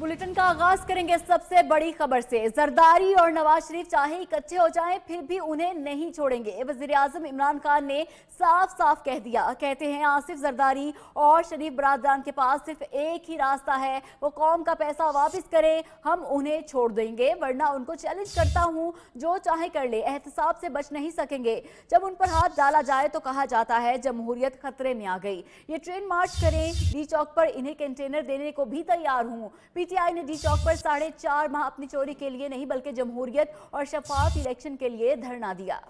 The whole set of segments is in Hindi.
बुलेटिन का आगाज करेंगे सबसे बड़ी खबर से। जरदारी और नवाज शरीफ चाहे इकट्ठे हो जाएं फिर भी उन्हें नहीं छोड़ेंगे। वजीर आजम इमरान खान ने साफ साफ कह दिया, कहते हैं आसिफ जरदारी और शरीफ बरादरान के पास सिर्फ एक ही रास्ता है, वो कौम का पैसा वापस करें, हम उन्हें छोड़ देंगे, वरना उनको चैलेंज करता हूं, जो चाहे कर ले, एहतसाब से बच नहीं सकेंगे। जब उन पर हाथ डाला जाए तो कहा जाता है जमहूरियत खतरे में आ गई। ये ट्रेन मार्च करें, डी चौक पर इन्हें कंटेनर देने को भी तैयार हूं। पीटीआई ने डी चौक पर 4.5 माह अपनी चोरी के लिए नहीं बल्कि जमहूरियत और शफाफ इलेक्शन के लिए धरना दिया।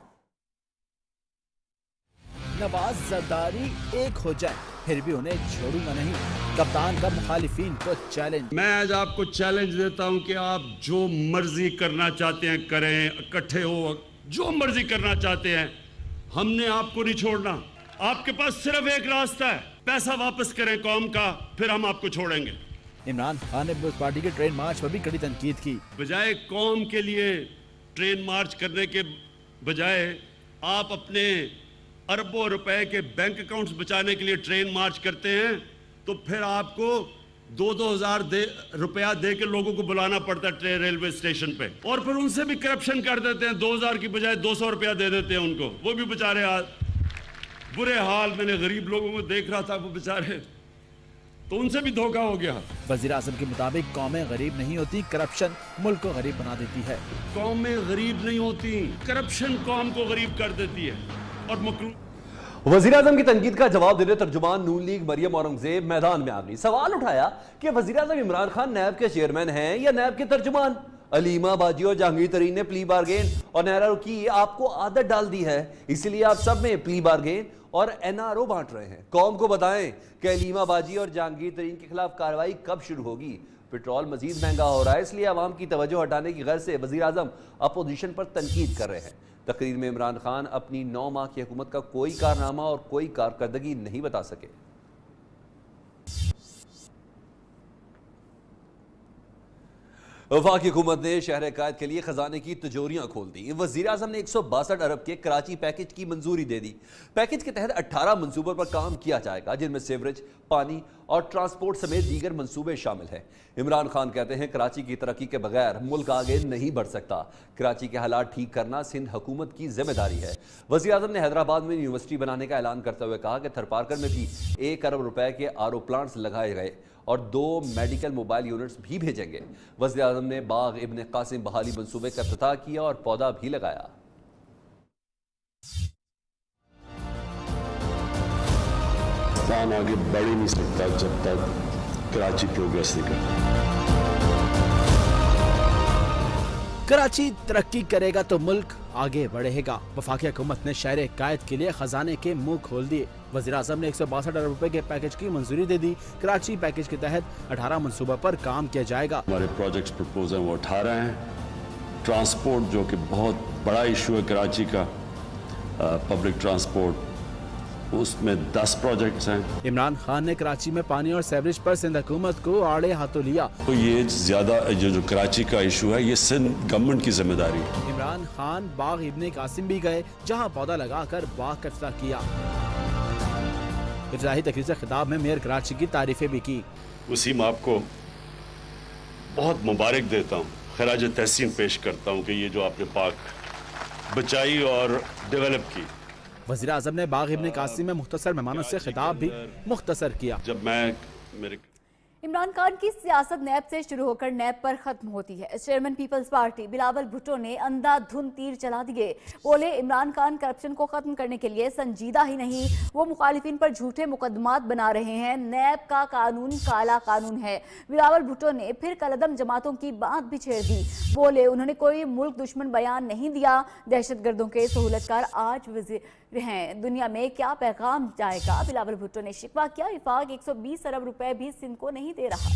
नवाज जरदारी एक हो जाए फिर भी उन्हें छोड़ूंगा नहीं, कप्तान का मुखालिफिन को चैलेंज। मैं आज आपको चैलेंज देता हूं कि आप जो मर्जी करना चाहते हैं करें, इकट्ठे हो, जो मर्जी करना चाहते हैं, हमने आपको नहीं छोड़ना। आपके पास सिर्फ एक रास्ता है, पैसा वापस करें कौम का, फिर हम आपको छोड़ेंगे। इमरान खान ने पीपल्स पार्टी के ट्रेन मार्च पर भी कड़ी तनकीद की। बजाय कौम के लिए ट्रेन मार्च करने के बजाय आप अपने अरबों रुपए के बैंक अकाउंट्स बचाने के लिए ट्रेन मार्च करते हैं, तो फिर आपको 2-2 हज़ार रुपया दे के लोगों को बुलाना पड़ता है ट्रेन रेलवे स्टेशन पे, और फिर उनसे भी करप्शन कर देते हैं। 2,000 की बजाय 200 रुपया दे देते हैं उनको, वो भी बेचारे बुरे हाल। मैंने गरीब लोगों को देख रहा था, वो बेचारे, तो उनसे भी धोखा हो गया। वजीर आजम के मुताबिक कौमें गरीब नहीं होती, करप्शन मुल्क को गरीब बना देती है। कौमें गरीब नहीं होती, करप्शन कौम को गरीब कर देती है। और वजीर आजम की तनकीद का जवाब देने तर्जुमान नून लीग मरियम औरंगजेब मैदान में आ गई। सवाल उठाया कि वजीर आजम इमरान खान नैब के चेयरमैन हैं या नैब के तर्जुमान। अलीमा बाजी और जहांगीर तरीन ने प्ली बारगेन और NRO की आपको आदत डाल दी है, इसलिए आप सब में प्ली बारगेन और NRO बांट रहे हैं। कौम को बताएं कि अलीमा बाजी और जहांगीर तरीन के खिलाफ कार्रवाई कब शुरू होगी। पेट्रोल मजीद महंगा हो रहा है, इसलिए अवाम की तवज्जो हटाने की गर्ज से वजीर आजम अपोजिशन पर तनकीद कर रहे हैं। तकरीर में इमरान खान अपनी 9 माह की हुकूमत का कोई कारनामा और कोई कारकर्दगी नहीं बता सके। वफाकी हुकूमत ने शहर कायद के लिए खजाने की तिजोरियां खोल दी। वजीर आजम ने 162 अरब के कराची पैकेज की मंजूरी दे दी। पैकेज के तहत 18 मंसूबों पर काम किया जाएगा, जिनमें सीवरेज, पानी और ट्रांसपोर्ट समेत दीगर मंसूबे शामिल हैं। इमरान खान कहते हैं कराची की तरक्की के बगैर मुल्क आगे नहीं बढ़ सकता। कराची के हालात ठीक करना सिंध हुकूमत की जिम्मेदारी है। वजीर आजम ने हैदराबाद में यूनिवर्सिटी बनाने का ऐलान करते हुए कहा कि थरपारकर में भी 1 अरब रुपए के RO प्लांट्स लगाए गए और 2 मेडिकल मोबाइल यूनिट्स भी भेजेंगे। वज़ीर आज़म ने बाग इब्न कासिम बहाली मंसूबे का इफ्तिताह किया और पौधा भी लगाया। पाकिस्तान आगे बढ़ ही नहीं सकता जब तक कराची प्रोग्रेस नहीं करता। कराची तरक्की करेगा तो मुल्क आगे बढ़ेगा। वफाकी हुकूमत ने शहर कायद के लिए खजाने के मुंह खोल दिए। वज़ीर आज़म ने 162 अरब रुपए के पैकेज की मंजूरी दे दी। कराची पैकेज के तहत 18 मनसूबों पर काम किया जाएगा। हमारे प्रोजेक्ट्स प्रपोजल वो 18 हैं। ट्रांसपोर्ट जो कि बहुत बड़ा इशू है कराची का, पब्लिक ट्रांसपोर्ट, उसमें 10 प्रोजेक्ट्स हैं। इमरान खान ने कराची में पानी और सीवरेज पर सिंध हुकूमत को आड़े हाथों लिया। तो ये ज्यादा जो कराची का इशू है, ये सिंध गवर्नमेंट की जिम्मेदारी है। इमरान खान बाग इब्ने कासिम भी गए, जहां पौधा लगाकर बाग का इफ्तिताह किया। इफ्तिताही तकरीर से खिताब में मेयर कराची की तारीफें भी की। वसीम, आपको बहुत मुबारक देता हूँ, खराज तहसीन पेश करता हूँ कि ये जो आपने पाक बचाई और डेवलप की। वज़ीर आज़म ने बाग इब्ने कासिम में मुख्तसर मेहमानों से खिताब भी मुख्तसर किया। जब मैं मेरे इमरान खान की सियासत नैब से शुरू होकर नैब पर खत्म होती है। Chairman People's Party Bilawal Bhutto ने अंधाधुंध तीर चला दिए। बोले इमरान खान करप्शन को खत्म करने के लिए संजीदा ही नहीं, वो मुखालिफिन पर झूठे मुकदमात बना रहे हैं। नैब का कानून काला कानून है। बिलावल भुट्टो ने फिर कलदम जमातों की बात भी छेड़ दी। बोले उन्होंने कोई मुल्क दुश्मन बयान नहीं दिया। दहशतगर्दों के सहूलतकार आज वजीर हैं, दुनिया में क्या पैगाम जाएगा। बिलावल भुट्टो ने शिकवा किया, विफाक 120 अरब रुपए भी सिंध को नहीं दे रहा।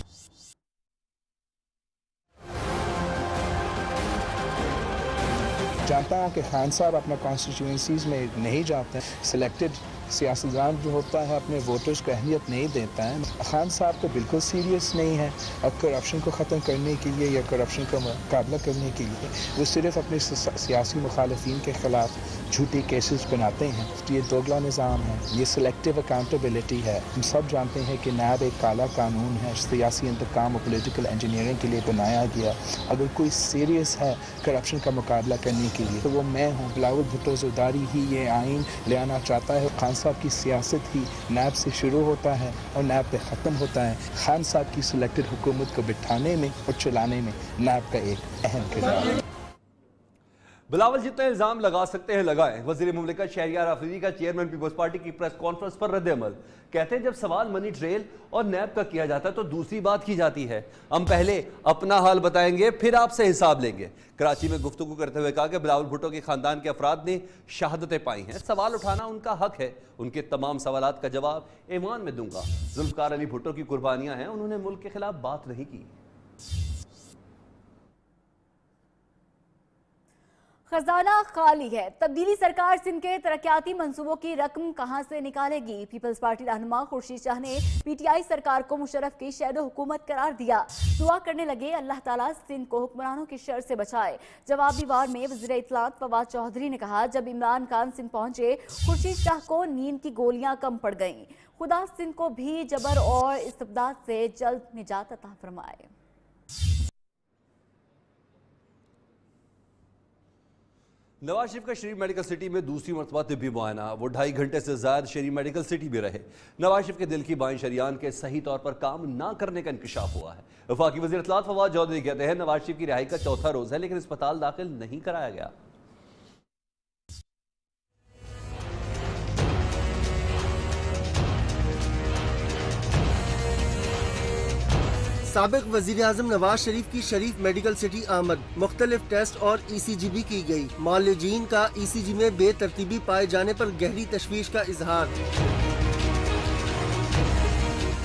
जानता हूँ कि खान साहब अपना कॉन्स्टिट्यूंसीज में नहीं जाते, सिलेक्टेड सियासतदान जो होता है अपने वोटर्स को अहमियत नहीं देता है। खान साहब तो बिल्कुल सीरियस नहीं है अब करप्शन को ख़त्म करने के लिए या करप्शन का मुकाबला करने के लिए। वो सिर्फ अपने सियासी मुखालिफिन के ख़िलाफ़ झूठी केसेस बनाते हैं। ये दोगला निज़ाम है, ये सिलेक्टिव अकाउंटेबिलिटी है। हम सब जानते हैं कि नैब एक काला कानून है, सियासी इंतकाम और पॉलिटिकल इंजीनियरिंग के लिए बनाया गया। अगर कोई सीरियस है करप्शन का मुकाबला करने के लिए तो वो मैं हूँ। बिलावल भुट्टो ज़रदारी ही ये आइन ले आना चाहता है। खान साहब की सियासत ही नैब से शुरू होता है और नैब पे ख़त्म होता है। खान साहब की सिलेक्टेड हुकूमत को बिठाने में और चलाने में नैब का एक अहम किरदार है। बिलावल जितने इल्जाम लगा सकते हैं लगाएं। वज़ीर मुमलिकत शहरियार आफरीदी का चेयरमैन पीपल्स पार्टी की प्रेस कॉन्फ्रेंस पर रद्द-ए-अमल। कहते हैं जब सवाल मनी ट्रेल और नैब का किया जाता है तो दूसरी बात की जाती है। हम पहले अपना हाल बताएंगे फिर आपसे हिसाब लेंगे। कराची में गुफ्तगू करते हुए कहा कि बिलावल भुट्टो के खानदान के अफराद ने शहादतें पाई हैं। सवाल उठाना उनका हक है। उनके तमाम सवालात का जवाब ईमान में दूंगा। जुल्फ़िकार अली भुट्टो की कुर्बानियां हैं, उन्होंने मुल्क के खिलाफ बात नहीं की। खजाना खाली है। तब्दीली सरकार सिंध के तरक्याती मंसूबों की रकम कहां से निकालेगी? पीपल्स पार्टी रहनुमा खुर्शीद शाह ने पीटीआई सरकार को मुशर्रफ की शैडो हुकूमत करार दिया। दुआ करने लगे अल्लाह ताला सिंध को हुक्मरानों की शर से बचाए। जवाबी वार में वज़ीर इत्तलात फवाद चौधरी ने कहा, जब इमरान खान सिंध पहुंचे खुर्शीद शाह को नींद की गोलियां कम पड़ गईं। खुदा सिंध को भी जबर और इस्तिबदाद से जल्द निजात अता फरमाए। नवाज शरीफ का शरीफ मेडिकल सिटी में दूसरी मरतबा तिब्बी मुआयना। वो 2.5 घंटे से ज़्यादा शरीफ मेडिकल सिटी में रहे। नवाज शरीफ के दिल की बाईं शरियान के सही तौर पर काम ना करने का इंकशाफ हुआ है। वफाकी वज़ीर इत्तलात फवाद चौधरी कहते हैं नवाज शरीफ की रिहाई का चौथा रोज़ है लेकिन अस्पताल दाखिल नहीं कराया गया। साबिक वजीर आजम नवाज शरीफ की शरीफ मेडिकल सिटी आमद। मुख्तलिफ टेस्ट और ECG भी की गई। मालिजीन का ECG में बेतरतीबी पाए जाने पर गहरी तशवीश का इजहार।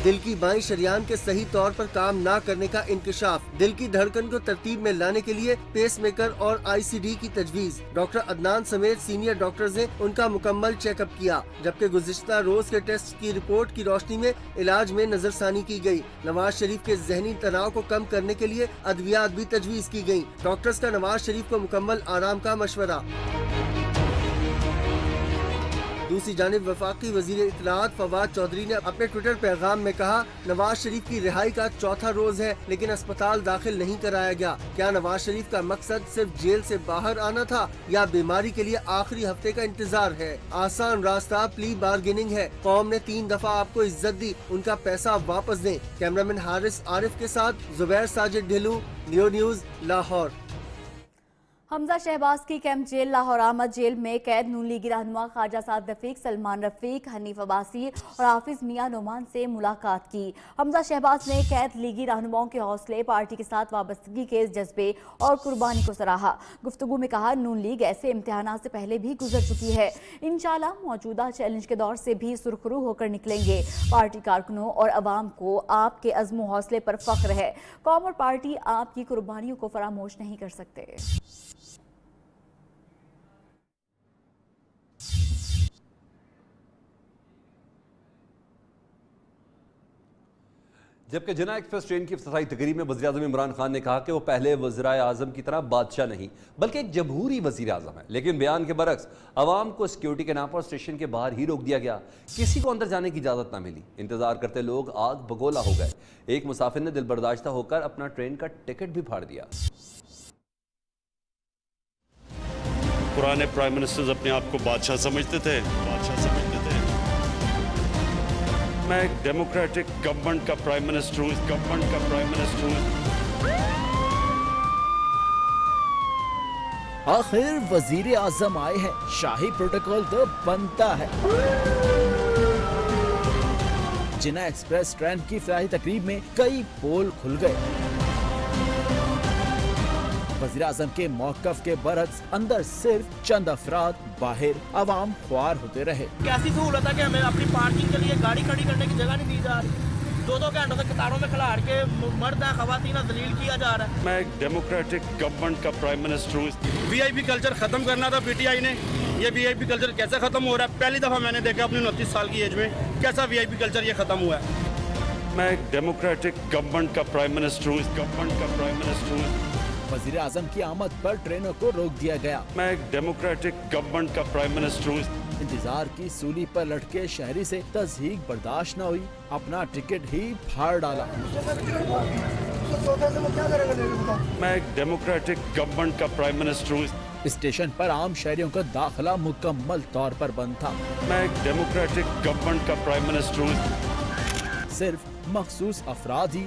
दिल की बाईं शरियान के सही तौर पर काम ना करने का इंकशाफ। दिल की धड़कन को तरतीब में लाने के लिए पेसमेकर और ICD की तजवीज़। डॉक्टर अदनान समेत सीनियर डॉक्टर्स ने उनका मुकम्मल चेकअप किया, जबकि गुज़िश्ता रोज के टेस्ट की रिपोर्ट की रोशनी में इलाज में नजरसानी की गई। नवाज शरीफ के जहनी तनाव को कम करने के लिए अद्वियात भी तजवीज़ की गयी। डॉक्टर्स का नवाज शरीफ को मुकम्मल आराम का मशवरा। दूसरी जानिब वफाकी वजीर इत्तलात फवाद चौधरी ने अपने ट्विटर पैगाम में कहा, नवाज शरीफ की रिहाई का चौथा रोज है लेकिन अस्पताल दाखिल नहीं कराया गया। क्या नवाज शरीफ का मकसद सिर्फ जेल से बाहर आना था या बीमारी के लिए आखिरी हफ्ते का इंतजार है? आसान रास्ता प्ली बार्गेनिंग है। कौम ने 3 दफा आपको इज्जत दी, उनका पैसा वापस दें। कैमरामैन हारिस आरिफ के साथ जुबैर साजिद ढिलू, लियो न्यूज, लाहौर। हमजा शहबाज की कैंप जेल लाहौर आमद जेल में कैद नून लीगी रहनुमा ख्वाजा साद रफीक, सलमान रफीक, हनीफ अब्बासी और हाफिज मियां नोमान से मुलाकात की। हमजा शहबाज ने कैद लीगी रहनुमाओं के हौसले, पार्टी के साथ वाबस्तगी के जज्बे और कुर्बानी को सराहा। गुफ्तगू में कहा, नून लीग ऐसे इम्तिहानात से पहले भी गुजर चुकी है। इंशाल्लाह मौजूदा चैलेंज के दौर से भी सुरखरू होकर निकलेंगे। पार्टी कारकुनों और अवाम को आपके अज़्म हौसले पर फख्र है। कौम और पार्टी आपकी कुर्बानियों को फरामोश नहीं कर सकते। जबकि जना एक्सप्रेस ट्रेन की इफ्तिताही तकरीब में वज़ीर आज़म इमरान खान ने कहा कि वो पहले वज़ीर आज़म की तरह बादशाह नहीं बल्कि एक जमहूरी वज़ीर आज़म है। लेकिन बयान के बरक्स अवाम को सिक्योरिटी के नाम पर स्टेशन के बाहर ही रोक दिया गया, किसी को अंदर जाने की इजाज़त न मिली। इंतजार करते लोग आग बगोला हो गए। एक मुसाफिर ने दिल बर्दाश्ता होकर अपना ट्रेन का टिकट भी फाड़ दिया। पुराने प्राइम मिनिस्टर्स अपने आप को बादशाह समझते थे। मैं एक डेमोक्रेटिक गवर्नमेंट का प्राइम मिनिस्टर हूँ, इस गवर्नमेंट का प्राइम मिनिस्टर हूँ। आखिर वजीर आजम आए हैं, शाही प्रोटोकॉल तो बनता है। जिना एक्सप्रेस ट्रेन की इफ्तिताही तकरीब में कई पोल खुल गए। वज़ीर आज़म के मौक़िफ़ के बरक्स अंदर सिर्फ चंद अफराद, बाहर अवाम ख्वार होते रहे। कैसी सहूलत है कि हमें अपनी पार्किंग के लिए गाड़ी खड़ी करने की जगह नहीं दी जा रही। 2-2 घंटों तक कतारों में खिलाड़ के मर्द है खवातीन जलील किया जा रहा है। मैं एक डेमोक्रेटिक गवर्नमेंट का प्राइम मिनिस्टर हूँ। वीआईपी कल्चर खत्म करना था पीटीआई ने। ये वीआईपी कल्चर कैसे खत्म हो रहा है? पहली दफा मैंने देखा अपनी 29 साल की एज में कैसा वीआईपी कल्चर ये खत्म हुआ है। मैं एक डेमोक्रेटिक गवर्नमेंट का प्राइम मिनिस्टर हूँ। गवर्नमेंट का प्राइम मिनिस्टर हूँ। वजीर आजम की आमद पर ट्रेनों को रोक दिया गया। मैं एक डेमोक्रेटिक गवर्नमेंट का प्राइम मिनिस्टर हूँ। इंतजार की सूली पर लटके शहरी से तज़हीक बर्दाश्त न हुई, अपना टिकट ही फाड़ डाला। मैं एक डेमोक्रेटिक गवर्नमेंट का प्राइम मिनिस्टर हूँ। स्टेशन पर आम शहरियों का दाखिला मुकम्मल तौर पर बंद था। मैं एक डेमोक्रेटिक गवर्नमेंट का प्राइम मिनिस्टर हूँ। सिर्फ मखसूस अफराद ही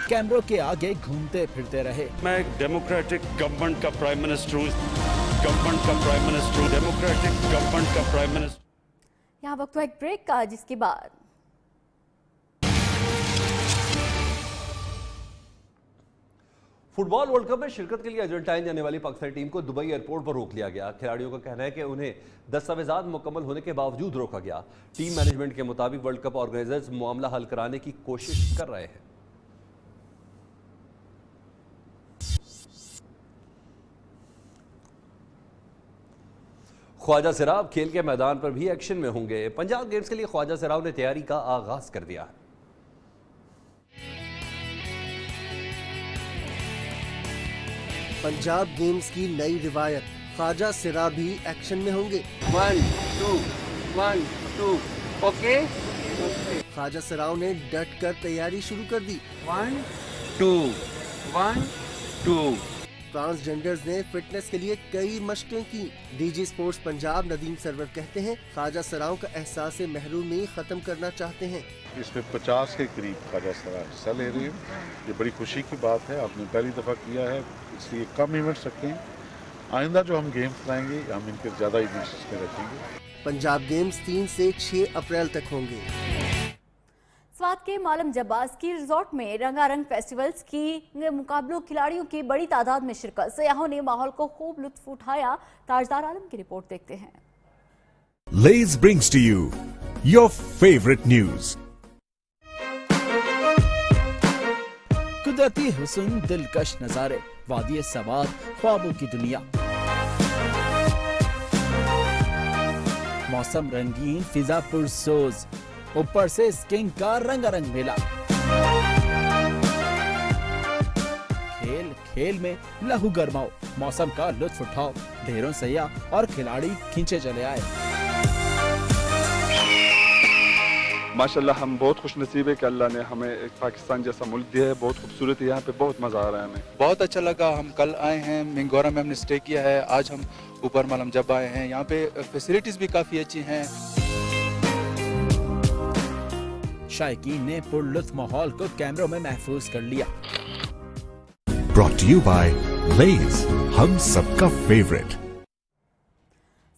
कैमरों के आगे घूमते फिरते रहे। मैं एक डेमोक्रेटिक गवर्नमेंट का प्राइम मिनिस्टर हूँ। गवर्नमेंट का प्राइम मिनिस्टर, डेमोक्रेटिक गवर्नमेंट का प्राइम मिनिस्टर। यहाँ वक्त हुआ एक ब्रेक का, जिसके बाद फुटबॉल वर्ल्ड कप में शिरकत के लिए अर्जेंटाइन जाने वाली पाकिस्तानी टीम को दुबई एयरपोर्ट पर रोक लिया गया। खिलाड़ियों का कहना है कि उन्हें दस्तावेजात मुकम्मल होने के बावजूद रोका गया। टीम मैनेजमेंट के मुताबिक वर्ल्ड कप ऑर्गेनाइजर्स मामला हल कराने की कोशिश कर रहे हैं। ख्वाजा सिराब खेल के मैदान पर भी एक्शन में होंगे। पंजाब गेम्स के लिए ख्वाजा सिराब ने तैयारी का आगाज कर दिया है। पंजाब गेम्स की नई रिवायत, ख्वाजा सिराब भी एक्शन में होंगे। 1 2 1 2 ओके। ख्वाजा सिराब ने डट कर तैयारी शुरू कर दी। 1 2 1 2। ट्रांसजेंडर्स ने फिटनेस के लिए कई मशकें की। डीजी स्पोर्ट्स पंजाब नदीम सरवर कहते हैं ख्वाजा सराओं का एहसास महरूमी खत्म करना चाहते हैं। इसमें 50 के करीब ख्वाजा सरा हिस्सा ले रही है। ये बड़ी खुशी की बात है, आपने पहली दफ़ा किया है, इसलिए कम इवेंट्स रखते हैं। आइंदा जो हम गेम्स लाएंगे हम इनके ज़्यादा इवेंट्स में रखेंगे। पंजाब गेम्स 3 से 6 अप्रैल तक होंगे। स्वात के मालम जब्बास की रिजॉर्ट में रंगारंग फेस्टिवल्स की मुकाबलों खिलाड़ियों की बड़ी तादाद में शिरकत। सयाहों ने माहौल को खूब लुत्फ उठाया। ताजदार आलम की रिपोर्ट देखते हैं। Lays brings to you your favorite news. कुदरती हुस्न, दिलकश नजारे, वादी सवाद, ख्वाबों की दुनिया। मौसम रंगीन, फिजा पुरसोज, ऊपर से स्कीइंग का रंगारंग मेला। खेल खेल में लहू गरमाओ, मौसम का लुत्फ उठाओ। ढेरों सयाह और खिलाड़ी खींचे चले आए। माशाल्लाह हम बहुत खुश नसीब है कि अल्लाह ने हमें एक पाकिस्तान जैसा मुल्क दिया है। बहुत खूबसूरत है यहाँ पे, बहुत मज़ा आ रहा है हमें। बहुत अच्छा लगा। हम कल आए हैं, मिंगोरा में हमने स्टे किया है। आज हम ऊपर मालम जब आए हैं। यहाँ पे फैसिलिटीज़ भी काफ़ी अच्छी हैं। शायकीन ने पुरलुत्फ माहौल को कैमरों में महफूज कर लिया। Brought to you by Lays, हम सबका फेवरेट।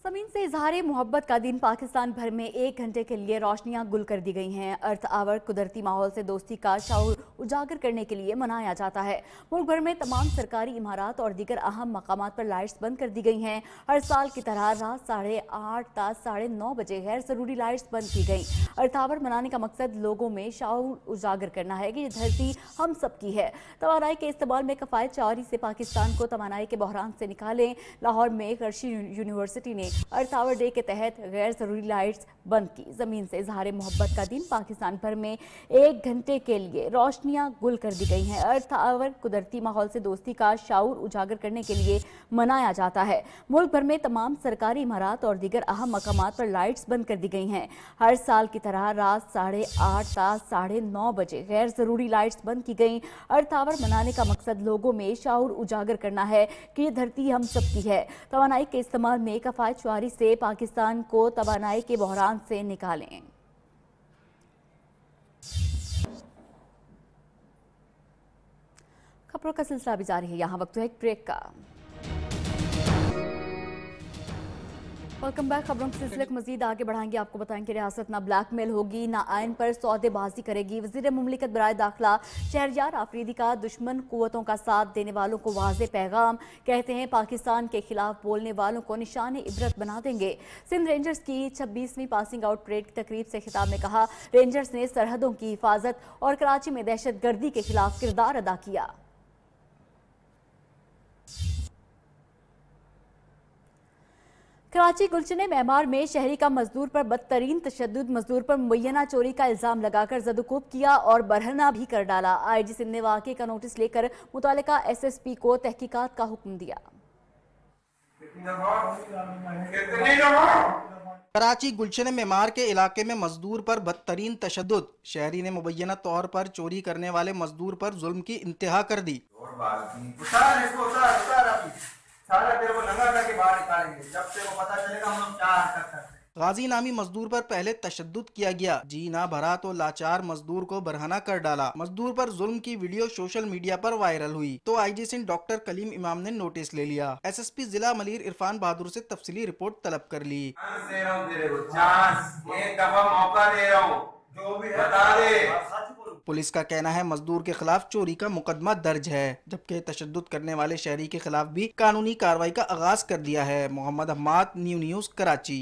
ज़मीन से इजहार मोहब्बत का दिन पाकिस्तान भर में 1 घंटे के लिए रोशनियां गुल कर दी गई हैं। अर्थ आवर कुदरती माहौल से दोस्ती का शऊर उजागर करने के लिए मनाया जाता है। मुल्क भर में तमाम सरकारी इमारत और दीगर अहम मकामात पर लाइट्स बंद कर दी गई हैं। हर साल की तरह रात 8:30 ता 9:30 बजे गैर ज़रूरी लाइट्स बंद की गई। अर्थ आवर मनाने का मकसद लोगों में शऊर उजागर करना है कि ये धरती हम सब की है। तवानाई के इस्तेमाल में कफ़ायत चारी से पाकिस्तान को तवानाई के बहरान से निकालें। लाहौर में कर्शी यूनिवर्सिटी ने अर्थ आवर डे के तहत गैर ज़रूरी लाइट्स बंद की। ज़मीन से इजहार मोहब्बत का दिन पाकिस्तान भर में 1 घंटे के लिए रोशनियां गुल कर दी गई हैं। अर्थ आवर कुदरती माहौल से दोस्ती का शऊर उजागर करने के लिए मनाया जाता है। मुल्क भर में तमाम सरकारी इमारत और दीगर अहम मकामात पर लाइट्स बंद कर दी गई हैं। हर साल की तरह रात 8:30 ता 9:30 बजे गैर ज़रूरी लाइट्स बंद की गई। अर्थ आवर मनाने का मकसद लोगों में शऊर उजागर करना है कि ये धरती हम सब की है। तवानाई के इस्तेमाल में कफ़ायत चारी से पाकिस्तान को तवानाई के बहरान से निकालें। खबरों का सिलसिला भी जारी है। यहाँ वक्त है एक ब्रेक का। Welcome back. खबरों के सिलसिले को मजीद आगे बढ़ाएंगे। आपको बताएंगे रियासत ना ब्लैकमेल होगी ना आयन पर सौदेबाजी करेगी। वज़ीर मुमलिकत बराए दाखिला शहरयार आफरीदी का दुश्मन कुव्वतों का साथ देने वालों को वाज़े पैगाम। कहते हैं पाकिस्तान के खिलाफ बोलने वालों को निशाने इबरत बना देंगे। सिंध रेंजर्स की 26वीं पासिंग आउट परेड की तकरीब से खिताब में कहा, रेंजर्स ने सरहदों की हिफाजत और कराची में दहशत गर्दी के खिलाफ किरदार अदा किया। कराची गुलशने मेमार में शहरी का मजदूर पर बदतरीन तशद्दुद, मजदूर पर मुबैना चोरी का इल्जाम लगाकर ज़दुकूब किया और बरहना भी कर डाला। IG सिंध ने वाक़े का नोटिस लेकर मुतालिका SSP को तहकीकात का हुक्म दिया। कराची गुलशन मेमार के इलाके में मजदूर पर बदतरीन तशद्दुद, शहरी ने मुबैना तौर पर चोरी करने वाले मजदूर पर जुल्म की इंतहा कर दी। गाजी नामी मजदूर पर पहले तशद्दुद किया गया, जी ना भरा तो लाचार मजदूर को बरहना कर डाला। मजदूर पर जुल्म की वीडियो सोशल मीडिया पर वायरल हुई तो IG सिंध डॉक्टर कलीम इमाम ने नोटिस ले लिया। SSP जिला मलिर इरफान बहादुर से तफसीली रिपोर्ट तलब कर ली। पुलिस का कहना है मजदूर के खिलाफ चोरी का मुकदमा दर्ज है, जबकि तशद्दुद करने वाले शहरी के खिलाफ भी कानूनी कार्रवाई का आगाज कर दिया है। Mohammad Hammad, new news, Karachi.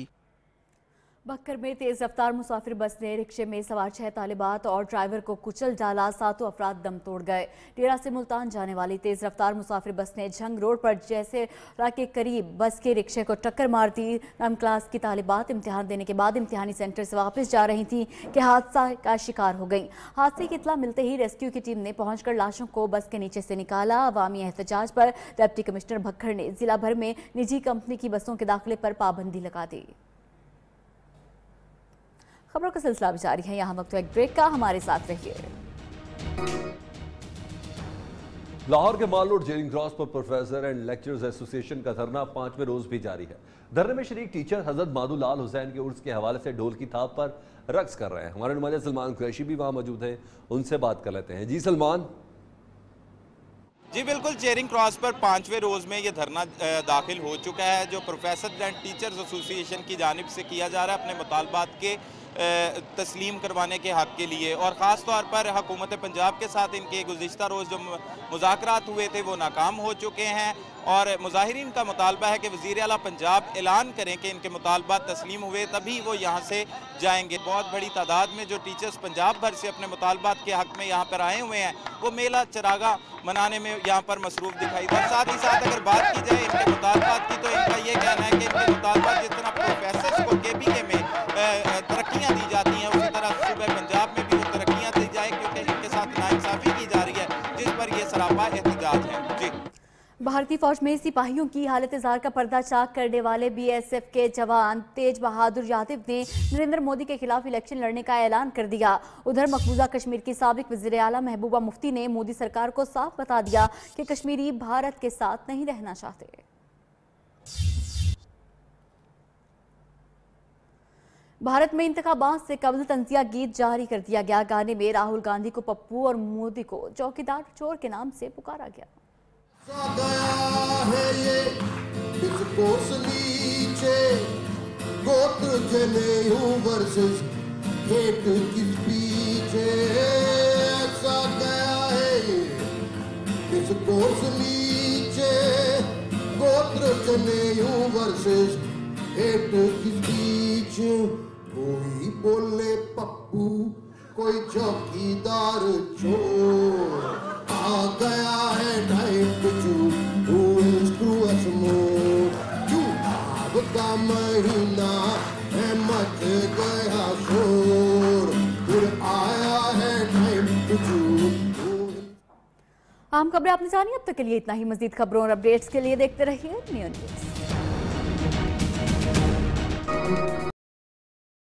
बक्कर में तेज रफ्तार मुसाफिर बस ने रिक्शे में सवार 6 तालिबात और ड्राइवर को कुचल डाला। 7 अफराद दम तोड़ गए। डेरा से मुल्तान जाने वाली तेज रफ्तार मुसाफिर बस ने झंग रोड पर जैसे के करीब बस के रिक्शे को टक्कर मार दी। 9 क्लास की तालिबात इम्तिहान देने के बाद इम्तिहानी सेंटर से वापस जा रही थी कि हादसा का शिकार हो गई। हादसे की इत्तला मिलते ही रेस्क्यू की टीम ने पहुंचकर लाशों को बस के नीचे से निकाला। अवामी एहतजाज पर डिप्टी कमिश्नर भक्खर ने जिला भर में निजी कंपनी की बसों के दाखिले पर पाबंदी लगा दी। खबरों का सिलसिला भी जारी है, यहाँ वक्त एक ब्रेक का, हमारे साथ रहिए। लाहौर के माल रोड जेरिंग क्रॉस पर प्रोफेसर एंड लेक्चरर्स एसोसिएशन का धरना 5वें रोज भी जारी है। धरने में शरीक टीचर हजरत मादुलाल हुसैन के उर्स के हवाले से ढोल की थाप पर रक्स कर रहे हैं। हमारे नुमाइंदा सलमान कुरैशी भी वहां मौजूद हैं, उनसे बात कर लेते हैं। जी सलमान। जी बिल्कुल, चेयरिंग क्रॉस पर 5वें रोज़ में ये धरना दाखिल हो चुका है, जो प्रोफेसर एंड टीचर्स एसोसिएशन की जानिब से किया जा रहा है अपने मुतालबात के तस्लीम करवाने के हक़ के लिए। और ख़ास तौर पर हुकूमत पंजाब के साथ इनके गुज़िश्ता रोज़ जो मुज़ाकरात हुए थे वो नाकाम हो चुके हैं और मुज़ाहिरीन का मुतालबा है कि वज़ीर आला पंजाब ऐलान करें कि इनके मुतालबात तस्लीम हुए तभी वो यहाँ से जाएंगे। बहुत बड़ी तादाद में जो टीचर्स पंजाब भर से अपने मुतालबात के हक़ में यहाँ पर आए हुए हैं वो मेला चरागा मनाने में यहाँ पर मसरूफ़ दिखाई दे। साथ ही साथ अगर बात की जाए इनके मुतालबात की तो इनका ये कहना है कि इनके मुतालबात जिस तरह प्रोफेसर्स को KPK में तरक्कियाँ दी जाती हैं उसी तरह सूबे पंजाब में भी वो तरक्कियाँ दी जाए, क्योंकि इनके साथ नाइंसाफ़ी की जा रही है, जिस पर ये सरापा एहतजाज है। जी। भारतीय फौज में सिपाहियों की हालत जार का पर्दा चाक करने वाले BSF के जवान तेज बहादुर यादव ने नरेंद्र मोदी के खिलाफ इलेक्शन लड़ने का ऐलान कर दिया। उधर मकबूजा कश्मीर की साबिक वज़ीर आला महबूबा मुफ्ती ने मोदी सरकार को साफ बता दिया कि कश्मीरी भारत के साथ नहीं रहना चाहते। भारत में इंतखाबात से कबल तंजिया गीत जारी कर दिया गया। गाने में राहुल गांधी को पप्पू और मोदी को चौकीदार चोर के नाम से पुकारा गया। गया है ये किसको नीचे गोत्र जनेऊ वर्सेस हेट किस पीछे, ऐसा गया है ये किसको नीचे गोत्र जनेऊ वर्सेस हेट किस पीछे। कोई बोले पप्पू कोई चौकीदार चोर, आ गया है time to choose who will screw us more. चुनाव का महीना है मच गया शोर, फिर आया है टाइम टू चूज। आम खबरें आपने जानी, अब तक के लिए इतना ही। मजीद खबरों और अपडेट्स के लिए देखते रहिए न्यू न्यूज़।